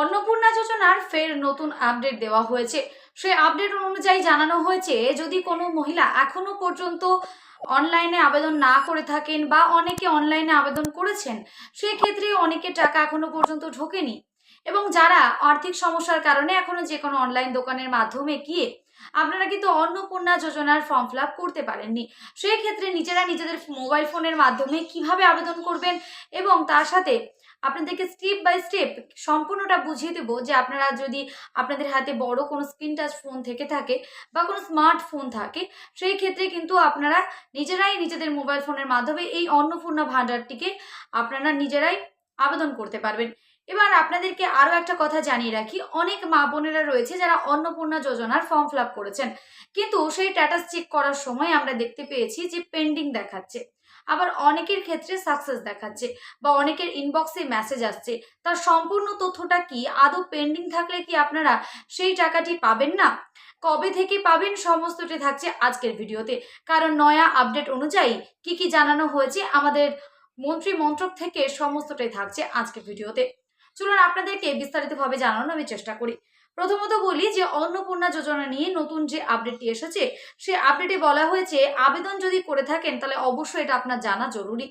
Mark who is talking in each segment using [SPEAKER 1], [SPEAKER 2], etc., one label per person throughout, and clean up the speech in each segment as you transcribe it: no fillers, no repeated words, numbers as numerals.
[SPEAKER 1] অন্নপূর্ণা যোজনার ফের নতুন আপডেট দেওয়া হয়েছে। সেই আপডেট অনুযায়ী জানানো হয়েছে, যদি কোনো মহিলা এখনো পর্যন্ত অনলাইনে আবেদন না করে থাকেন বা অনেকে অনলাইনে আবেদন করেছেন, সেক্ষেত্রে অনেকের টাকা এখনো পর্যন্ত ঢোকেনি, এবং যারা আর্থিক সমস্যার কারণে এখনো যে কোনো অনলাইন দোকানের মাধ্যমে গিয়ে আপনারা কিন্তু অন্নপূর্ণা যোজনার ফর্ম ফিল আপ করতে পারেননি, সেই ক্ষেত্রে নিজেরা নিজেদের মোবাইল ফোনের মাধ্যমে কিভাবে আবেদন করবেন এবং তার সাথে আপনাদেরকে স্টেপ বাই স্টেপ সম্পূর্ণটা বুঝিয়ে দেবো। যে আপনারা যদি আপনাদের হাতে বড় কোনো স্ক্রিন টাচ ফোন থেকে থাকে বা কোনো স্মার্টফোন থাকে, সেই ক্ষেত্রে কিন্তু আপনারা নিজেরাই নিজেদের মোবাইল ফোনের মাধ্যমে এই অন্নপূর্ণা ভাণ্ডারটিকে আপনারা নিজেরাই আবেদন করতে পারবেন। এবার আপনাদেরকে আরও একটা কথা জানিয়ে রাখি, অনেক মা বোনেরা রয়েছে যারা অন্নপূর্ণা যোজনার ফর্ম ফিল আপ করেছেন, কিন্তু সেই স্ট্যাটাস চেক করার সময় আমরা দেখতে পেয়েছি যে পেন্ডিং দেখাচ্ছে, আবার অনেকের ক্ষেত্রে সাকসেস দেখাচ্ছে, বা অনেকের ইনবক্সে মেসেজ আসছে। তার সম্পূর্ণ তথ্যটা কি, আদৌ পেন্ডিং থাকলে কি আপনারা সেই টাকাটি পাবেন না, কবে থেকে পাবেন, সমস্তটি থাকছে আজকের ভিডিওতে। কারণ নয়া আপডেট অনুযায়ী কি কি জানানো হয়েছে আমাদের মন্ত্রী মন্ত্রক থেকে, সমস্তটাই থাকছে আজকের ভিডিওতে। চলুন আপনাদেরকে বিস্তারিতভাবে জানানোর আমি চেষ্টা করি। প্রথমত বলি যে অন্নপূর্ণা যোজনা নিয়ে নতুন যে আপডেটটি এসেছে, সে আপডেটে বলা হয়েছে আবেদন যদি করে থাকেন তাহলে অবশ্যই এটা আপনার জানা জরুরি।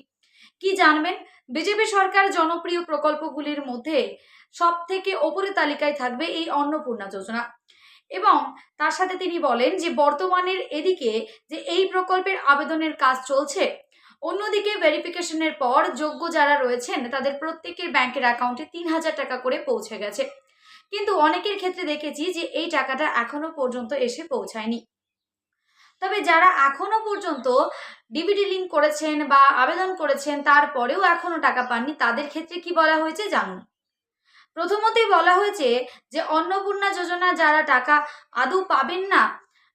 [SPEAKER 1] কি জানবেন? বিজেপি সরকার জনপ্রিয় প্রকল্পগুলির মধ্যে সব থেকে ওপরের তালিকায় থাকবে এই অন্নপূর্ণা যোজনা, এবং তার সাথে তিনি বলেন যে বর্তমানের এদিকে যে এই প্রকল্পের আবেদনের কাজ চলছে, অন্যদিকে ভেরিফিকেশনের পর যোগ্য যারা রয়েছেন তাদের প্রত্যেকের ব্যাংকের অ্যাকাউন্টে 3,000 টাকা করে পৌঁছে গেছে। কিন্তু অনেকের ক্ষেত্রে দেখেছি যে এই টাকাটা এখনো পর্যন্ত এসে পৌঁছায়নি। তবে যারা এখনো পর্যন্ত ডিবিটি লিঙ্ক করেছেন বা আবেদন করেছেন তারপরেও এখনো টাকা পাননি, তাদের ক্ষেত্রে কি বলা হয়েছে জানুন। প্রথমতেই বলা হয়েছে যে অন্নপূর্ণা যোজনা যারা টাকা আদৌ পাবেন না,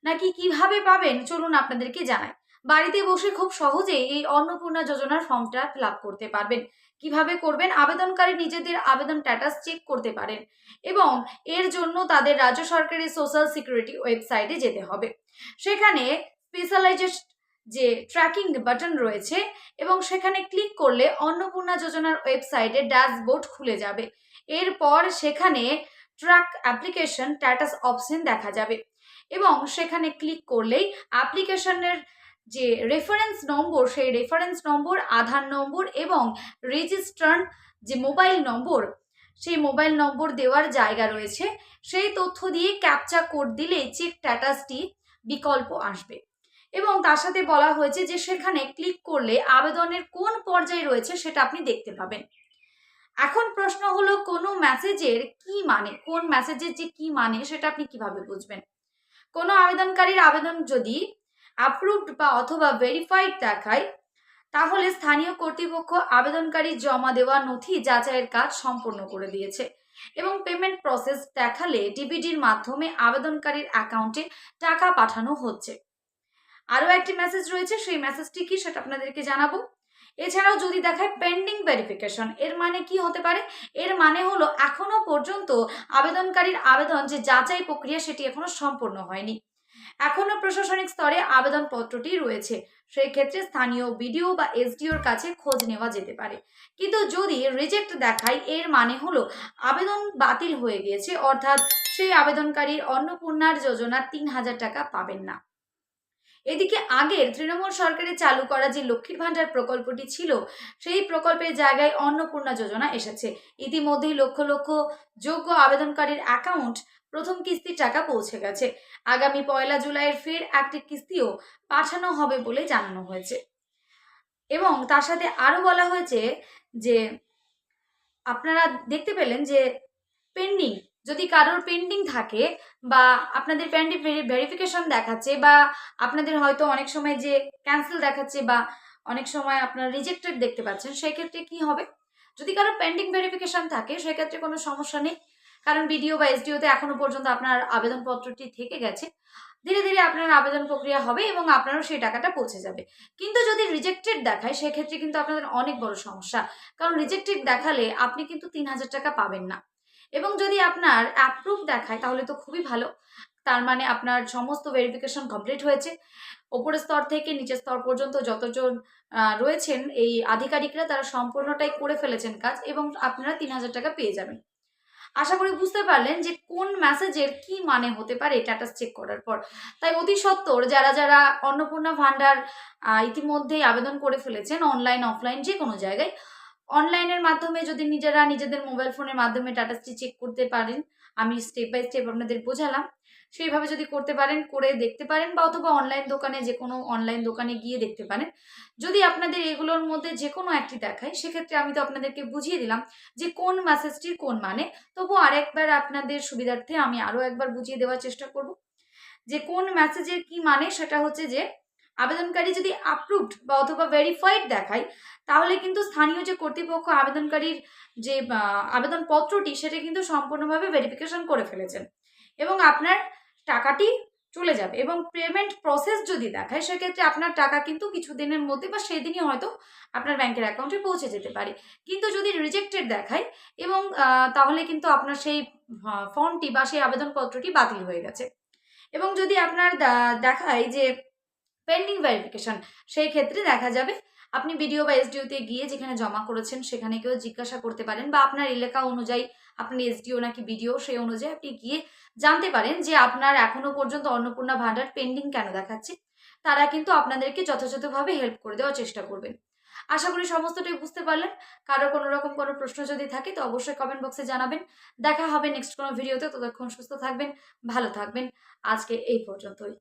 [SPEAKER 1] নাকি কিভাবে পাবেন, চলুন আপনাদেরকে জানাই। বাড়িতে বসে খুব সহজেই এই অন্নপূর্ণা যোজনার ফর্মটা ফিল আপ করতে পারবেন। কিভাবে করবেন? আবেদনকারী নিজেদের আবেদন স্ট্যাটাস চেক করতে পারেন, এবং এর জন্য তাদের রাজ্য সরকারের সোশ্যাল সিকিউরিটি ওয়েবসাইটে যেতে হবে। সেখানে স্পেশালাইজড যে ট্র্যাকিং বাটন রয়েছে, এবং সেখানে ক্লিক করলে অন্নপূর্ণা যোজনার ওয়েবসাইটে ড্যাশবোর্ড খুলে যাবে। এরপর সেখানে ট্র্যাক অ্যাপ্লিকেশন স্ট্যাটাস অপশন দেখা যাবে, এবং সেখানে ক্লিক করলেই অ্যাপ্লিকেশনের যে রেফারেন্স নম্বর, সেই রেফারেন্স নম্বর, আধার নম্বর এবং রেজিস্ট্রার যে মোবাইল নম্বর, সেই মোবাইল নম্বর দেওয়ার জায়গা রয়েছে, সেই তথ্য দিয়ে ক্যাপচা কোড দিলেই চেক স্ট্যাটাসটি বিকল্প আসবে। এবং তার সাথে বলা হয়েছে যে সেখানে ক্লিক করলে আবেদনের কোন পর্যায়ে রয়েছে সেটা আপনি দেখতে পাবেন। এখন প্রশ্ন হলো, কোনো মেসেজের কি মানে, কোন মেসেজের যে কি মানে সেটা আপনি কিভাবে বুঝবেন? কোনো আবেদনকারীর আবেদন যদি অ্যাপ্রুভড বা অথবা ভেরিফাইড দেখায়, তাহলে স্থানীয় কর্তৃপক্ষ আবেদনকারী জমা দেওয়া নথি যাচাইয়ের কাজ সম্পন্ন করে দিয়েছে, এবং পেমেন্ট প্রসেস দেখালে ডিবিডির মাধ্যমে আবেদনকারীর অ্যাকাউন্টে টাকা পাঠানো হচ্ছে। আরও একটি মেসেজ রয়েছে, সেই মেসেজটি কি সেটা আপনাদেরকে জানাবো। এছাড়াও যদি দেখায় পেন্ডিং ভেরিফিকেশন, এর মানে কি হতে পারে? এর মানে হলো এখনো পর্যন্ত আবেদনকারীর আবেদন যে যাচাই প্রক্রিয়া সেটি এখনো সম্পূর্ণ হয়নি, এখনো প্রশাসনিক স্তরে আবেদনপত্রটি রয়েছে। সেই ক্ষেত্রে স্থানীয় বিডিও বা এসডিওর কাছে খোঁজ নেওয়া যেতে পারে। কিন্তু যদি রিজেক্ট দেখায়, এর মানে হলো আবেদন বাতিল হয়ে গিয়েছে, অর্থাৎ সেই আবেদনকারীর অন্নপূর্ণার যোজনার 3,000 টাকা পাবেন না। এদিকে আগের তৃণমূল সরকারের চালু করা যে লক্ষ্মীর ভাণ্ডার প্রকল্পটি ছিল, সেই প্রকল্পের জায়গায় অন্নপূর্ণা যোজনা এসেছে। ইতিমধ্যেই লক্ষ লক্ষ যোগ্য আবেদনকারীর অ্যাকাউন্ট প্রথম কিস্তির টাকা পৌঁছে গেছে। আগামী 1 জুলাইয়ের ফের একটি কিস্তিও পাঠানো হবে বলে জানানো হয়েছে। এবং তার সাথে আরও বলা হয়েছে যে আপনারা দেখতে পেলেন যে পেন্ডিং, যদি কারোর পেন্ডিং থাকে বা আপনাদের পেন্ডিং ভেরিফিকেশন দেখাচ্ছে, বা আপনাদের হয়তো অনেক সময় যে ক্যান্সেল দেখাচ্ছে, বা অনেক সময় আপনারা রিজেক্টেড দেখতে পাচ্ছেন, সেক্ষেত্রে কি হবে? যদি কারোর পেন্ডিং ভেরিফিকেশন থাকে সেক্ষেত্রে কোনো সমস্যা নেই, কারণ বিডিও বা এসডিওতে এখনো পর্যন্ত আপনার আবেদনপত্রটি থেকে গেছে। ধীরে ধীরে আপনার আবেদন প্রক্রিয়া হবে এবং আপনারও সেই টাকাটা পৌঁছে যাবে। কিন্তু যদি রিজেক্টেড দেখায় সেক্ষেত্রে কিন্তু আপনাদের অনেক বড় সমস্যা, কারণ রিজেক্টেড দেখালে আপনি কিন্তু 3,000 টাকা পাবেন না। এবং যদি আপনার অ্যাপ্রুভ দেখায় তাহলে তো খুবই ভালো, তার মানে আপনার সমস্ত ভেরিফিকেশন কমপ্লিট হয়েছে। ওপরের স্তর থেকে নিচের স্তর পর্যন্ত যতজন রয়েছেন এই আধিকারিকরা, তারা সম্পূর্ণটাই করে ফেলেছেন কাজ, এবং আপনারা 3,000 টাকা পেয়ে যাবেন। আশা করি বুঝতে পারলেন যে কোন মেসেজের কি মানে হতে পারে স্ট্যাটাস চেক করার পর। তাই অতি সত্বর যারা যারা অন্নপূর্ণা ভান্ডার ইতিমধ্যেই আবেদন করে ফেলেছেন অনলাইন অফলাইন যে কোনো জায়গায়, অনলাইনের মাধ্যমে যদি নিজেরা নিজেদের মোবাইল ফোনের মাধ্যমে স্ট্যাটাসটি চেক করতে পারেন, আমি স্টেপ বাই স্টেপ আপনাদের বোঝালাম, সেইভাবে যদি করতে পারেন, করে দেখতে পারেন, বা অথবা অনলাইন দোকানে যে কোনো অনলাইন দোকানে গিয়ে দেখতে পারেন। যদি আপনাদের এগুলোর মধ্যে যে কোনো একটি দেখায়, সেক্ষেত্রে আমি তো আপনাদেরকে বুঝিয়ে দিলাম যে কোন মেসেজটির কোন মানে। তবু আরেকবার আপনাদের সুবিধার্থে আমি আরও একবার বুঝিয়ে দেওয়ার চেষ্টা করব যে কোন মেসেজের কি মানে। সেটা হচ্ছে যে আবেদনকারী যদি অ্যাপ্রুভড বা অথবা ভেরিফাইড দেখায়, তাহলে কিন্তু স্থানীয় যে কর্তৃপক্ষ আবেদনকারীর যে আবেদনপত্রটি সেটা কিন্তু সম্পূর্ণভাবে ভেরিফিকেশন করে ফেলেছেন এবং আপনার টাকাটি চলে যাবে। এবং পেমেন্ট প্রসেস যদি দেখায়, সেক্ষেত্রে আপনার টাকা কিন্তু কিছুদিনের মধ্যে বা সেদিনই হয়তো আপনার ব্যাংকের অ্যাকাউন্টে পৌঁছে যেতে পারে। কিন্তু যদি রিজেক্টেড দেখায় এবং তাহলে কিন্তু আপনার সেই ফর্মটি বা সেই আবেদনপত্রটি বাতিল হয়ে গেছে। এবং যদি আপনার দেখায় যে পেন্ডিং ভেরিফিকেশন, সেই ক্ষেত্রে দেখা যাবে আপনি বিডিও বা এসডিওতে গিয়ে যেখানে জমা করেছেন সেখানে কেউ জিজ্ঞাসা করতে পারেন, বা আপনার এলাকা অনুযায়ী আপনি এসডিও নাকি বিডিও সেই অনুযায়ী আপনি গিয়ে জানতে পারেন যে আপনার এখনো পর্যন্ত অন্নপূর্ণা ভান্ডার পেন্ডিং কেন দেখাচ্ছে। তারা কিন্তু আপনাদেরকে যথাযথভাবে হেল্প করে দেওয়ার চেষ্টা করবেন। আশা করি সমস্তটাই বুঝতে পারলেন। কারো কোনো রকম কোনো প্রশ্ন যদি থাকে তো অবশ্যই কমেন্ট বক্সে জানাবেন। দেখা হবে নেক্সট কোনো ভিডিওতে। ততক্ষণ সুস্থ থাকবেন, ভালো থাকবেন। আজকে এই পর্যন্তই।